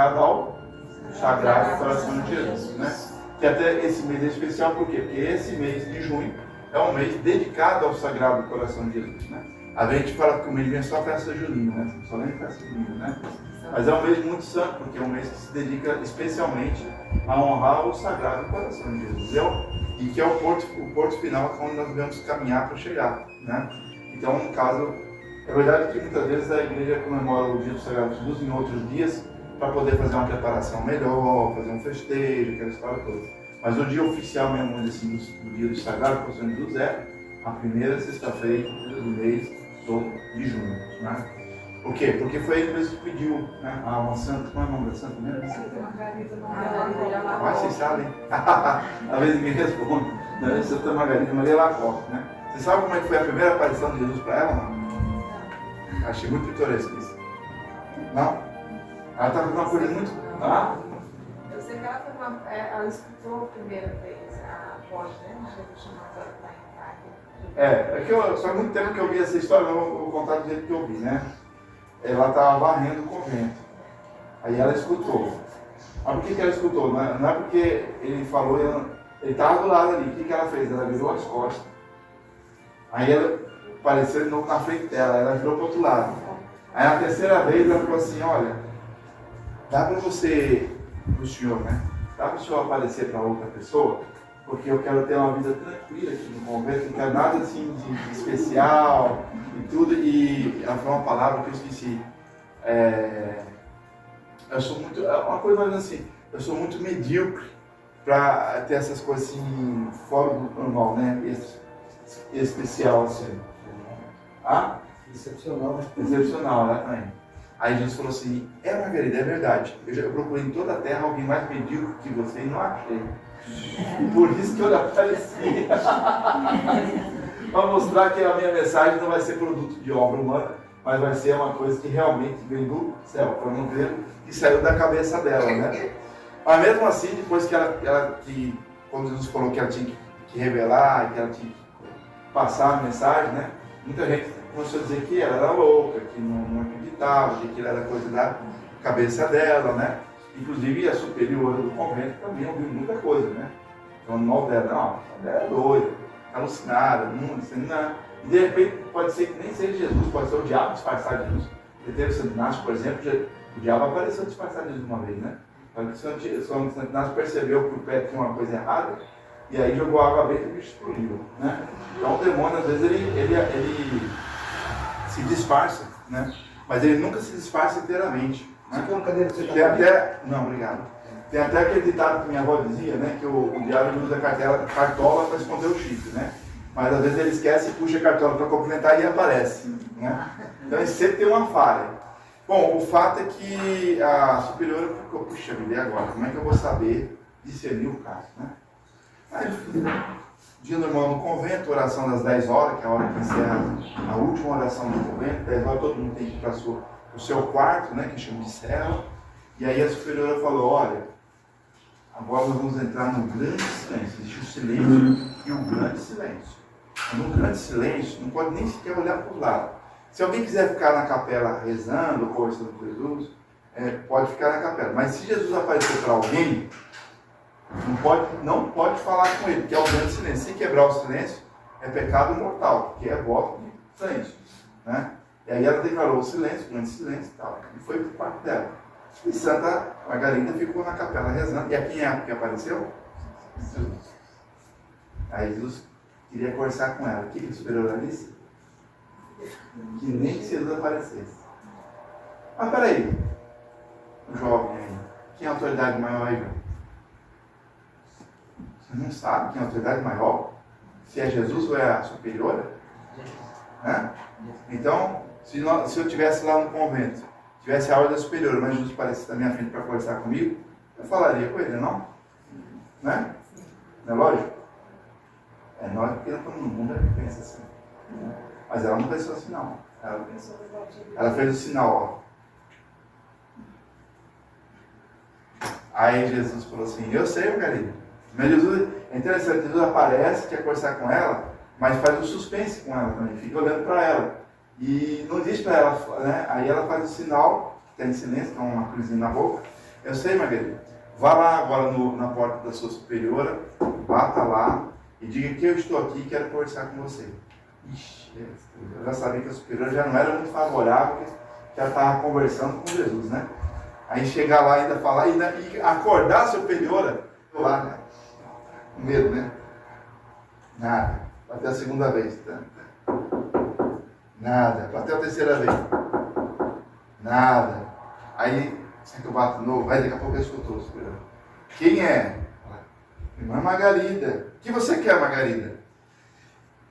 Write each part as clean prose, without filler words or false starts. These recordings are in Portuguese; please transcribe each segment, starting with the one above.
dedicado ao Sagrado Coração de Jesus, né? Que até esse mês é especial, por quê? Porque esse mês de junho é um mês dedicado ao Sagrado Coração de Jesus, né? A gente fala que o mês vem só a festa junina, né? Só nem festa junina, né? Mas é um mês muito santo, porque é um mês que se dedica especialmente a honrar o Sagrado Coração de Jesus. E que é o porto final onde nós devemos caminhar para chegar, né? Então, no caso, é verdade que muitas vezes a igreja comemora o dia do Sagrado de Jesus em outros dias para poder fazer uma preparação melhor, fazer um festejo, aquela história toda. Mas o dia oficial mesmo, assim, do dia do Sagrado Coração de Jesus é a primeira sexta-feira do mês de junho, né? Por quê? Porque foi ele mesmo que pediu, né? Uma santa, como é o nome da santa mesmo? Santa Margarida Maria. Mas vocês sabem? Às vezes ninguém responde. Né? Santa Margarida Maria Lacoste, né? Você sabe como é que foi a primeira aparição de Jesus para ela? Não? Achei muito pitoresco isso. Não? Ela estava com uma coisa muito... Ah? Eu sei que ela escutou a primeira vez a voz, né? Jesus chamando ela para entrar. É que faz muito tempo que eu vi essa história, eu vou contar do jeito que eu vi, né? Ela estava varrendo o convento. Aí ela escutou. Mas por que ela escutou? Não é porque ele falou, ele estava do lado ali. O que ela fez? Ela virou as costas. Aí ela apareceu de novo na frente dela, ela virou para o outro lado. Aí a terceira vez ela falou assim, olha, dá para você, para o senhor, né? Dá para o senhor aparecer para outra pessoa? Porque eu quero ter uma vida tranquila aqui no convento, não quero nada assim de especial e tudo. E ela falou uma palavra que eu esqueci. Eu sou muito, uma coisa mais assim, eu sou muito medíocre para ter essas coisas assim fora do normal, né? Especial assim. Ah? Excepcional. Excepcional, né? Também. Aí Jesus falou assim, Margarida, é verdade. Eu procurei em toda a terra alguém mais medíocre que você e não achei. Por isso que eu lhe apareci. Para mostrar que a minha mensagem não vai ser produto de obra humana, mas vai ser uma coisa que realmente vem do céu, para não ver que saiu da cabeça dela, né? Mas mesmo assim, depois que quando Jesus falou que ela tinha que revelar, que ela tinha que passar a mensagem, né? Muita gente começou a dizer que ela era louca, que não acreditava, que aquilo era coisa da cabeça dela, né? Inclusive a superiora do convento também ouviu muita coisa, né? Então, no mal dela, não, ela é doida, alucinada, não. E de repente pode ser que nem seja Jesus, pode ser o diabo disfarçado de Jesus. Ele teve Santo Inácio, por exemplo, o diabo apareceu disfarçado de Jesus uma vez, né? Então, Santo Inácio percebeu que o pé tinha uma coisa errada e aí jogou água benta e o bicho explodiu, né? Então o demônio, às vezes, ele se disfarça, né? Mas ele nunca se disfarça inteiramente. Tem até, não, obrigado. Tem até aquele ditado que minha avó dizia, né, que o diabo usa cartola para esconder o chifre, né? Mas às vezes ele esquece e puxa a cartola para complementar e aparece, né? Então ele sempre tem uma falha. Bom, o fato é que a superiora ficou, puxa vida, e agora? Como é que eu vou saber discernir o caso, né? Aí, dia normal no convento, oração das 10 horas, que é a hora que encerra a última oração do convento, 10 horas todo mundo tem que ir para o seu quarto, né, que chama de cela. E aí a superiora falou, olha, agora nós vamos entrar no grande silêncio. Existe o silêncio e o grande silêncio. No grande silêncio, não pode nem sequer olhar para o lado. Se alguém quiser ficar na capela rezando, conversando com Jesus, pode ficar na capela. Mas se Jesus aparecer para alguém, não pode falar com ele, que é o grande silêncio. Se quebrar o silêncio, é pecado mortal, que é voto de silêncio, né? E aí ela declarou o silêncio, grande silêncio e tal, e foi para o quarto dela. E Santa Margarida ficou na capela rezando. E quem é que apareceu? Jesus. Aí Jesus queria conversar com ela. O que a superiora disse? Que nem que Jesus aparecesse. Mas peraí, o jovem aí, quem é a autoridade maior aí? Você não sabe quem é a autoridade maior? Se é Jesus ou é a superiora? Então, se eu estivesse lá no convento, tivesse a ordem da superiora, mas Jesus aparecesse na minha frente para conversar comigo, eu falaria com ele, não? Né? Não é lógico? É nós porque todo mundo pensa assim. Mas ela não pensou assim, não. Ela fez o sinal, ó. Aí Jesus falou assim, eu sei, Margarida. Mas Jesus, é interessante, Jesus aparece, quer conversar com ela, mas faz um suspense com ela também, fica olhando para ela. E não diz para ela, né? Aí ela faz o sinal, que está em silêncio, com uma cruzinha na boca. Eu sei, Margarida. Vá lá agora na porta da sua superiora, bata lá e diga que eu estou aqui e quero conversar com você. Ixi, eu já sabia que a superiora já não era muito favorável, porque já estava conversando com Jesus, né? Aí chegar lá ainda falar, e acordar a superiora, lá, né? Com medo, né? Nada. Até a segunda vez. Nada. Até a terceira vez. Nada. Aí, será que eu bato de novo? Aí daqui a pouco eu escutou o superior. Quem é? Irmã Margarida. O que você quer, Margarida?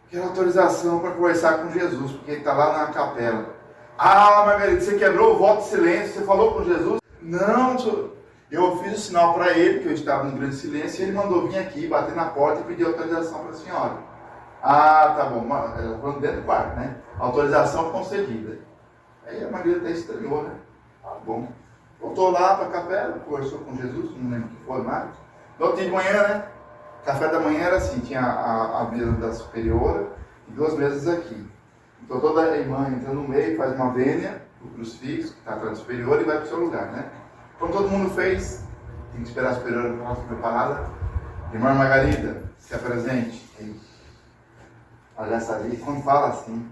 Quero autorização para conversar com Jesus, porque ele está lá na capela. Ah, Margarida, você quebrou o voto de silêncio, você falou com Jesus? Não, senhor. Eu fiz o sinal para ele, que eu estava em grande silêncio, e ele mandou vir aqui, bater na porta e pedir autorização para a senhora. Ah, tá bom. Falando dentro do quarto, né? Autorização concedida. Aí a Margarida até estranhou, né? Tá bom. Voltou lá para a capela, conversou com Jesus, não lembro o que foi mais. No outro dia de manhã, né? Café da manhã era assim, tinha a mesa da superiora e 2 mesas aqui. Então toda irmã entra no meio, faz uma vênia, o crucifixo, que está atrás da superiora, e vai para o seu lugar, né? Então todo mundo fez, tem que esperar a superiora para ficar preparada. Irmã Margarida, se apresente. Olha essa ali, quando fala assim,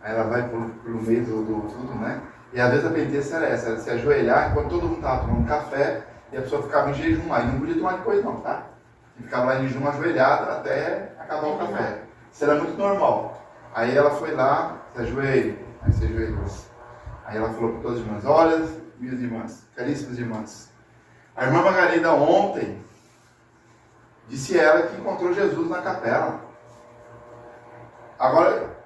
aí ela vai pelo meio do tudo, né? E às vezes a penitência era essa, era se ajoelhar enquanto todo mundo estava tomando café e a pessoa ficava em jejum lá. E não podia tomar depois não, tá? E ficava lá em jejum ajoelhada até acabar o café. Isso era muito normal. Aí ela foi lá, se ajoelhou, aí se ajoelhou. Aí ela falou para todas as irmãs, olha, minhas irmãs, caríssimas irmãs, a irmã Margarida ontem, disse ela que encontrou Jesus na capela. Agora,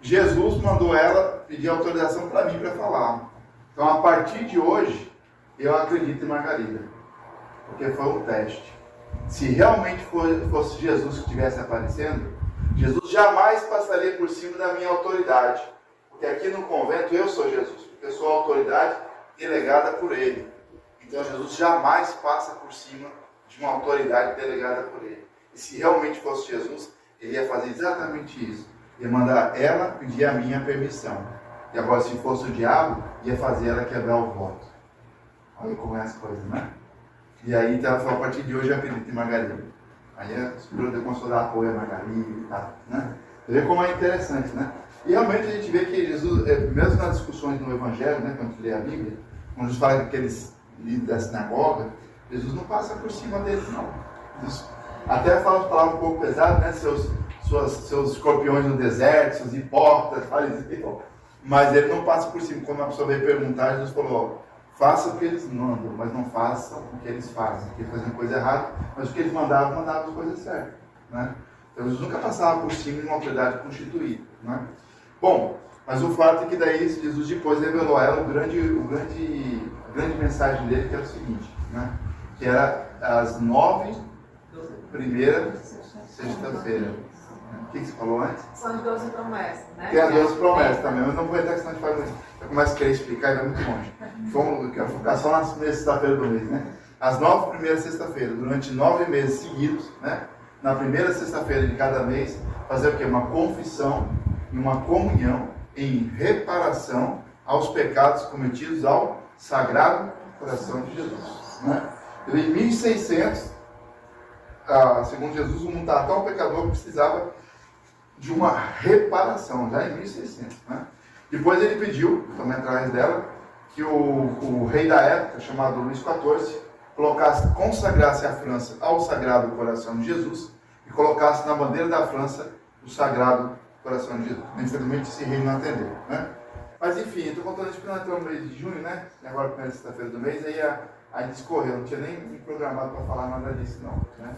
Jesus mandou ela pedir autorização para mim para falar. Então, a partir de hoje, eu acredito em Margarida, porque foi um teste. Se realmente fosse Jesus que estivesse aparecendo, Jesus jamais passaria por cima da minha autoridade. Porque aqui no convento eu sou Jesus, porque eu sou a autoridade delegada por ele. Então Jesus jamais passa por cima de uma autoridade delegada por ele. E se realmente fosse Jesus, ele ia fazer exatamente isso. Ia mandar ela pedir a minha permissão. E agora, se fosse o diabo, ia fazer ela quebrar o voto. Olha como é as coisas, né? E aí, então, ela falou, a partir de hoje eu acredito em Margarida. Aí a superiora começou a dar apoio a Margarida e tal, né? Você vê como é interessante, né? E realmente a gente vê que Jesus, mesmo nas discussões no Evangelho, né, quando a gente lê a Bíblia, quando Jesus fala daqueles líderes da sinagoga, Jesus não passa por cima deles, não. Jesus até fala palavras um pouco pesadas, né? Seus escorpiões no deserto, seus hipócritas, fariseus. Mas ele não passa por cima. Quando a pessoa veio perguntar, Jesus falou, faça o que eles mandam, mas não façam o que eles fazem. Porque eles faziam coisa errada, mas o que eles mandavam as coisas certas, né? Então Jesus nunca passava por cima de uma autoridade constituída, né? Bom, mas o fato é que daí Jesus depois revelou a ela a grande mensagem dele, que era o seguinte, né? Que era as 9 primeiras sexta-feira. O que você falou antes? São as 12 promessas, né? Tem as 12 promessas também, mas não vou entrar que senão a gente faz muito. Eu começo a querer explicar e vai muito longe. Eu quero focar só nas primeiras sexta-feira do mês, né? As 9 primeiras sexta-feiras, durante 9 meses seguidos, né? Na primeira sexta-feira de cada mês, fazer o quê? Uma confissão e uma comunhão em reparação aos pecados cometidos ao Sagrado Coração de Jesus, né? Em 1600, segundo Jesus, o mundo estava tão pecador que precisava de uma reparação, já em 1600, né? Depois ele pediu, também através dela, que o rei da época, chamado Luís XIV, consagrasse a França ao Sagrado Coração de Jesus e colocasse na bandeira da França o Sagrado Coração de Jesus. Infelizmente esse rei não atendeu, né? Mas enfim, estou contando isso porque nós estamos no mês de junho, né? E agora, primeira sexta-feira do mês, aí discorreu, não tinha nem me programado para falar nada disso, não, né?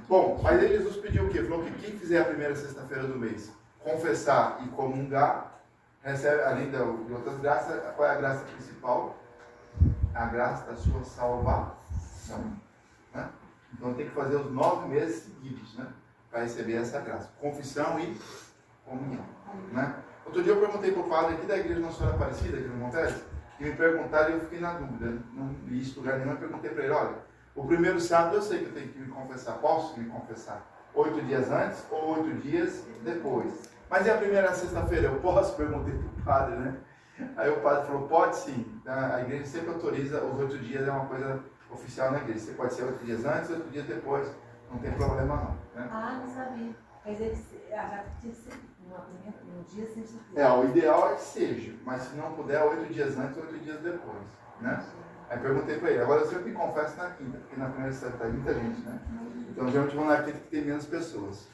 Bom, mas aí Jesus pediu o quê? Falou que quem fizer a primeira sexta-feira do mês, confessar e comungar, recebe, além de outras graças, qual é a graça principal? A graça da sua salvação, né? Então tem que fazer os 9 meses seguidos, né? Para receber essa graça. Confissão e comunhão, né? Outro dia eu perguntei para o padre aqui da igreja Nossa Senhora Aparecida, aqui no Montes, e me perguntaram e eu fiquei na dúvida, não li isso lugar nenhum, eu perguntei para ele, olha, o primeiro sábado eu sei que eu tenho que me confessar, posso me confessar 8 dias antes ou 8 dias depois. Mas e a primeira sexta-feira, eu posso? Perguntei para o padre, né? Aí o padre falou, pode sim. A igreja sempre autoriza, os 8 dias é uma coisa oficial na igreja. Você pode ser 8 dias antes, 8 dias depois. Não tem problema não. Né? Ah, não sabia. Quer dizer que já tinha que ser no dia sem certeza. O ideal é que seja, mas se não puder, 8 dias antes, 8 dias depois. Né? Aí perguntei para ele, agora eu sempre confesso na quinta, porque na primeira está muita gente, né? Então geralmente vão na quinta que tem menos pessoas.